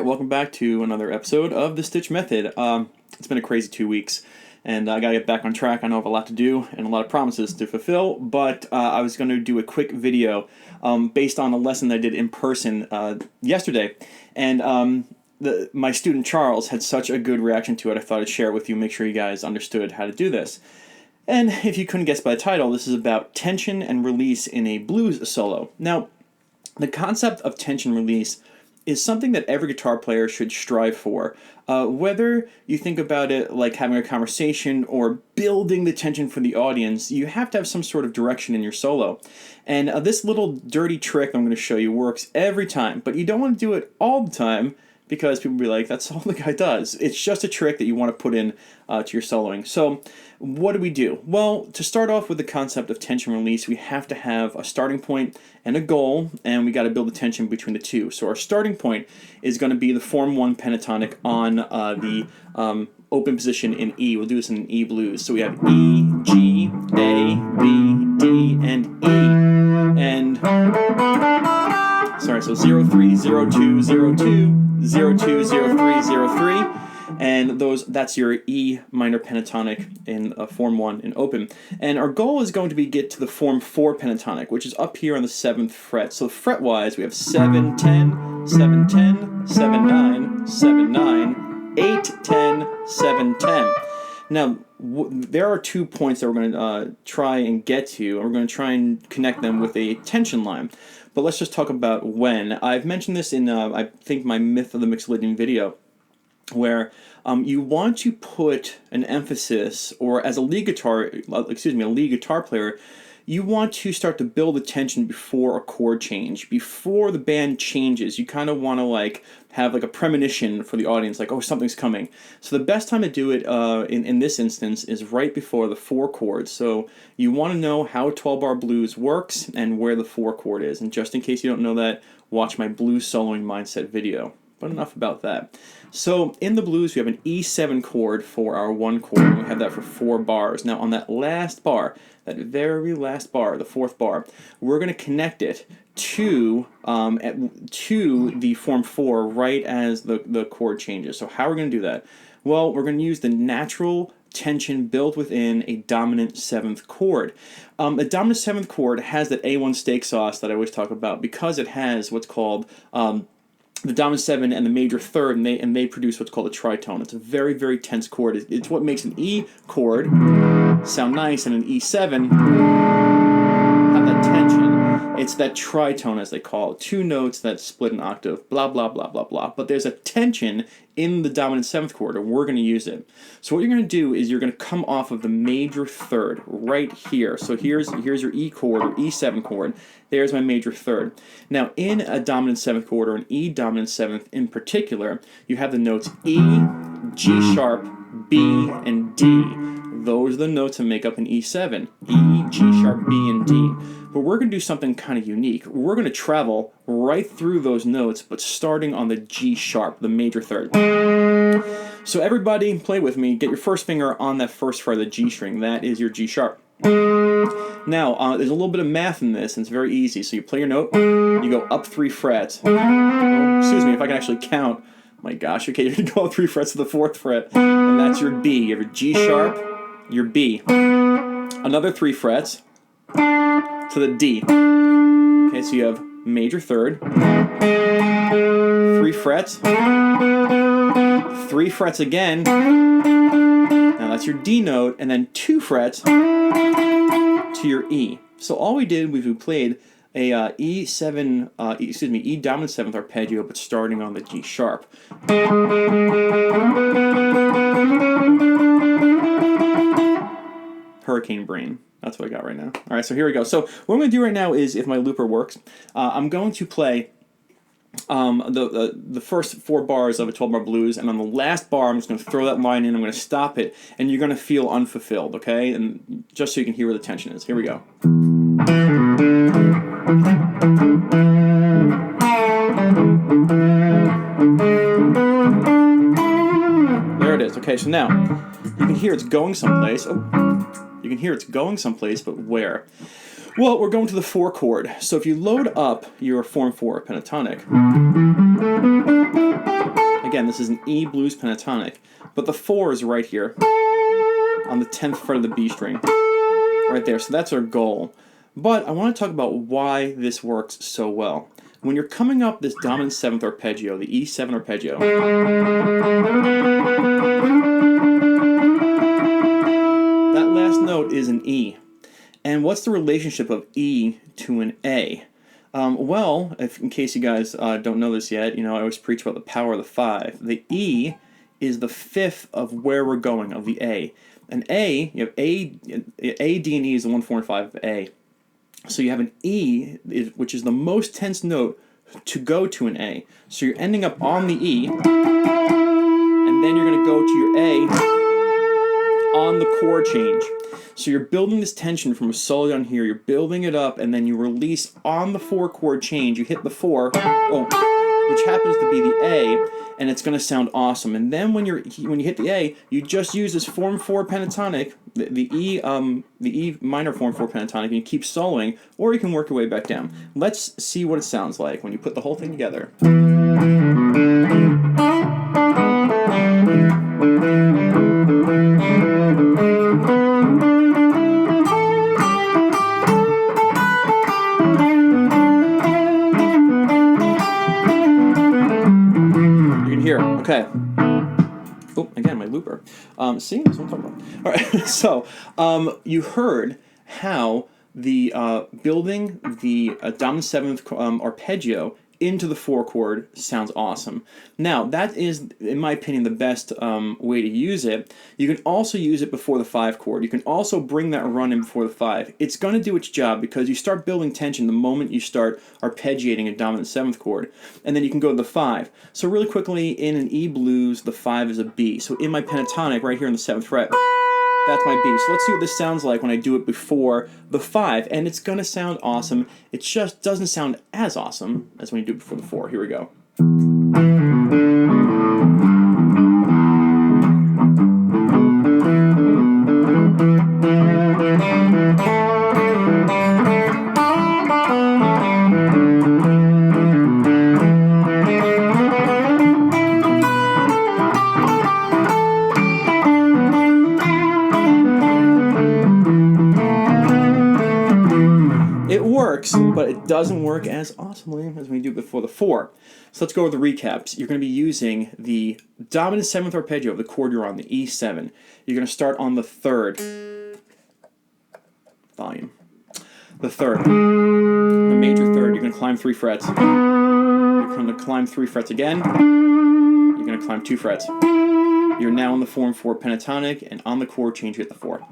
Alright, welcome back to another episode of The Stitch Method. It's been a crazy 2 weeks, and I gotta get back on track. I know I have a lot to do and a lot of promises to fulfill, but I was going to do a quick video based on a lesson that I did in person yesterday, and my student Charles had such a good reaction to it, I thought I'd share it with you, make sure you guys understood how to do this. And if you couldn't guess by the title, this is about tension and release in a blues solo. Now, the concept of tension release is something that every guitar player should strive for. Whether you think about it like having a conversation or building the tension for the audience, you have to have some sort of direction in your solo. And this little dirty trick I'm going to show you works every time, but you don't want to do it all the time because people will be like, that's all the guy does. It's just a trick that you want to put in to your soloing. So what do? Well, to start off with the concept of tension release, we have to have a starting point and a goal, and we got to build the tension between the two. So our starting point is going to be the form 1 pentatonic on the open position in E. We'll do this in an E blues. So we have E, G, A, B, D, and E. And sorry, so 0, 3, 0, 2, 0, 2, 0, 2, 0, 3, 0, 3. And that's your E minor pentatonic in form 1 in open. And our goal is going to be get to the form 4 pentatonic, which is up here on the 7th fret. So fret-wise, we have 7, 10, 7, 10, 7, 9, 7, 9, 8, 10, 7, 10. Now, there are 2 points that we're going to try and get to, and we're going to try and connect them with a tension line. But let's just talk about when. I've mentioned this in, I think, my Myth of the Mixolydian video, where you want to put an emphasis, or as a lead guitar player, you want to start to build the tension before a chord change, before the band changes. You kind of want to have a premonition for the audience, like, oh, something's coming. So the best time to do it in this instance is right before the 4 chords. So you want to know how a 12-bar blues works and where the 4 chord is. And just in case you don't know that, watch my blues soloing mindset video. But enough about that. So in the blues, we have an E7 chord for our 1 chord, and we have that for 4 bars. Now on that last bar, that very last bar, the 4th bar, we're going to connect it to the form 4 right as the chord changes. So how are we going to do that? Well, we're going to use the natural tension built within a dominant 7th chord. A dominant 7th chord has that A1 steak sauce that I always talk about because it has what's called the dominant 7 and the major 3rd, and they produce what's called a tritone. It's a very, very tense chord. It's what makes an E chord sound nice and an E7 have that tension. It's that tritone, as they call it. 2 notes that split an octave, blah, blah, blah, blah, blah. But there's a tension in the dominant 7th chord, and we're going to use it. So what you're going to do is you're going to come off of the major 3rd right here. So here's your E chord or E7 chord. There's my major 3rd. Now in a dominant 7th chord, or an E dominant 7th in particular, you have the notes E, G sharp, B, and D. Those are the notes that make up an E7. E, G sharp, B, and D. But we're going to do something kind of unique. We're going to travel right through those notes, but starting on the G sharp, the major 3rd. So everybody, play with me. Get your first finger on that first fret of the G string. That is your G sharp. Now, there's a little bit of math in this, and it's very easy. So you play your note, you go up 3 frets. Oh, excuse me, if I can actually count. My gosh, okay, you're going to go up 3 frets to the 4th fret, and that's your B. You have your G sharp, your B. Another 3 frets to the D. Okay, so you have major 3rd, 3 frets, 3 frets again. Now that's your D note, and then 2 frets to your E. So all we did was we played a E dominant 7th arpeggio, but starting on the G sharp. Hurricane brain. That's what I got right now. All right, so here we go. So what I'm going to do right now is, if my looper works, I'm going to play the first 4 bars of a 12-bar blues, and on the last bar, I'm just going to throw that line in, I'm going to stop it, and you're going to feel unfulfilled, okay? And just so you can hear where the tension is. Here we go. There it is. Okay, so now, you can hear it's going someplace. Oh, you can hear it's going someplace, but where? Well, we're going to the 4 chord. So if you load up your form 4 pentatonic, again, this is an E blues pentatonic, but the 4 is right here on the 10th fret of the B string, right there. So that's our goal. But I want to talk about why this works so well. When you're coming up this dominant 7th arpeggio, the E7 arpeggio, that last note is an E. And what's the relationship of E to an A? Well, in case you guys don't know this yet, I always preach about the power of the 5. The E is the 5th of where we're going, of the A. An A, you have A, D, and E is the 1, 4, and 5 of A. So you have an E, which is the most tense note to go to an A. So you're ending up on the E, and then you're going to go to your A on the chord change. So you're building this tension from a solo down here, you're building it up, and then you release on the 4 chord change. You hit the 4, which happens to be the A, and it's going to sound awesome. And then when you hit the A, you just use this form 4 pentatonic, the E minor form 4 pentatonic, and you keep soloing, or you can work your way back down. Let's see what it sounds like when you put the whole thing together. Here, okay. Oh, again, my looper. See, that's what I'm talking about. All right, so you heard how the building the dominant 7th arpeggio into the 4 chord sounds awesome. Now, that is, in my opinion, the best way to use it. You can also use it before the 5 chord. You can also bring that run in before the 5. It's going to do its job because you start building tension the moment you start arpeggiating a dominant 7th chord, and then you can go to the 5. So really quickly, in an E blues, the 5 is a B. So in my pentatonic, right here in the 7th fret, that's my B. So let's see what this sounds like when I do it before the 5. And it's going to sound awesome. It just doesn't sound as awesome as when you do it before the 4. Here we go. It works, but it doesn't work as awesomely as when you do it before the 4. So let's go over the recaps. You're going to be using the dominant 7th arpeggio of the chord you're on, the E7. You're going to start on the 3rd. Volume. The 3rd. The major 3rd. You're going to climb 3 frets. You're going to climb 3 frets again. You're going to climb 2 frets. You're now in the form 4 pentatonic, and on the chord change, you hit the 4.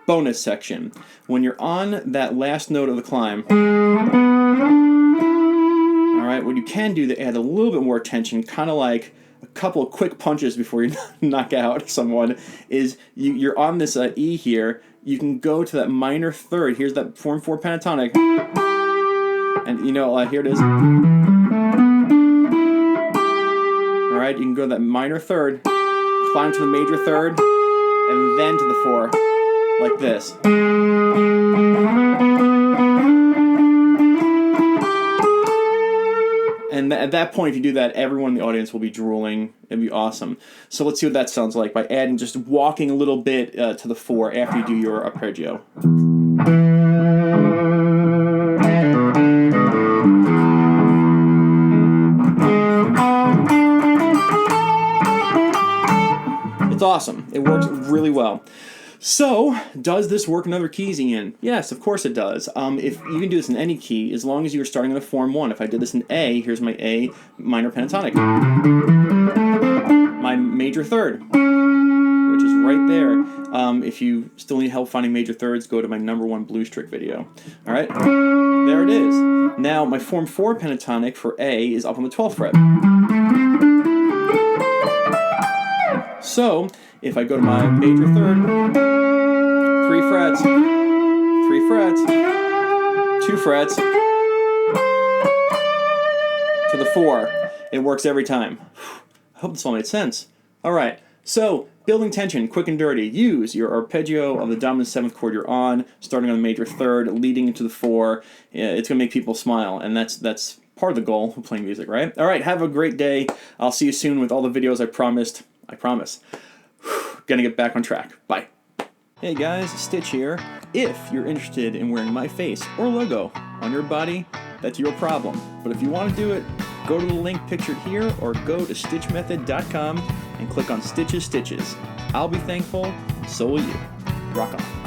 Bonus section. When you're on that last note of the climb, alright, what you can do to add a little bit more tension, kind of like a couple of quick punches before you knock out someone, is you're on this E here, you can go to that minor 3rd. Here's that form 4 pentatonic, and here it is. Alright, you can go to that minor 3rd, climb to the major 3rd, and then to the 4. Like this. And at that point, if you do that, everyone in the audience will be drooling. It'd be awesome. So let's see what that sounds like by adding, just walking a little bit to the 4 after you do your arpeggio. It's awesome. It works really well. So, does this work in other keys, Ian? Yes, of course it does. If you can do this in any key, as long as you're starting on a form 1. If I did this in A, here's my A minor pentatonic. My major 3rd, which is right there. If you still need help finding major 3rds, go to my #1 blues trick video. All right, there it is. Now, my form 4 pentatonic for A is up on the 12th fret. So, if I go to my major 3rd, 3 frets, 3 frets, 2 frets, to the 4, it works every time. I hope this all made sense. Alright, so, building tension, quick and dirty. Use your arpeggio of the dominant 7th chord you're on, starting on the major 3rd, leading into the 4. It's going to make people smile, and that's part of the goal of playing music, right? All right, have a great day. I'll see you soon with all the videos I promised. I promise. Gonna get back on track. Bye. Hey guys, Stitch here. If you're interested in wearing my face or logo on your body, that's your problem. But if you want to do it, go to the link pictured here or go to stitchmethod.com and click on Stitches Stitches. I'll be thankful, so will you. Rock on.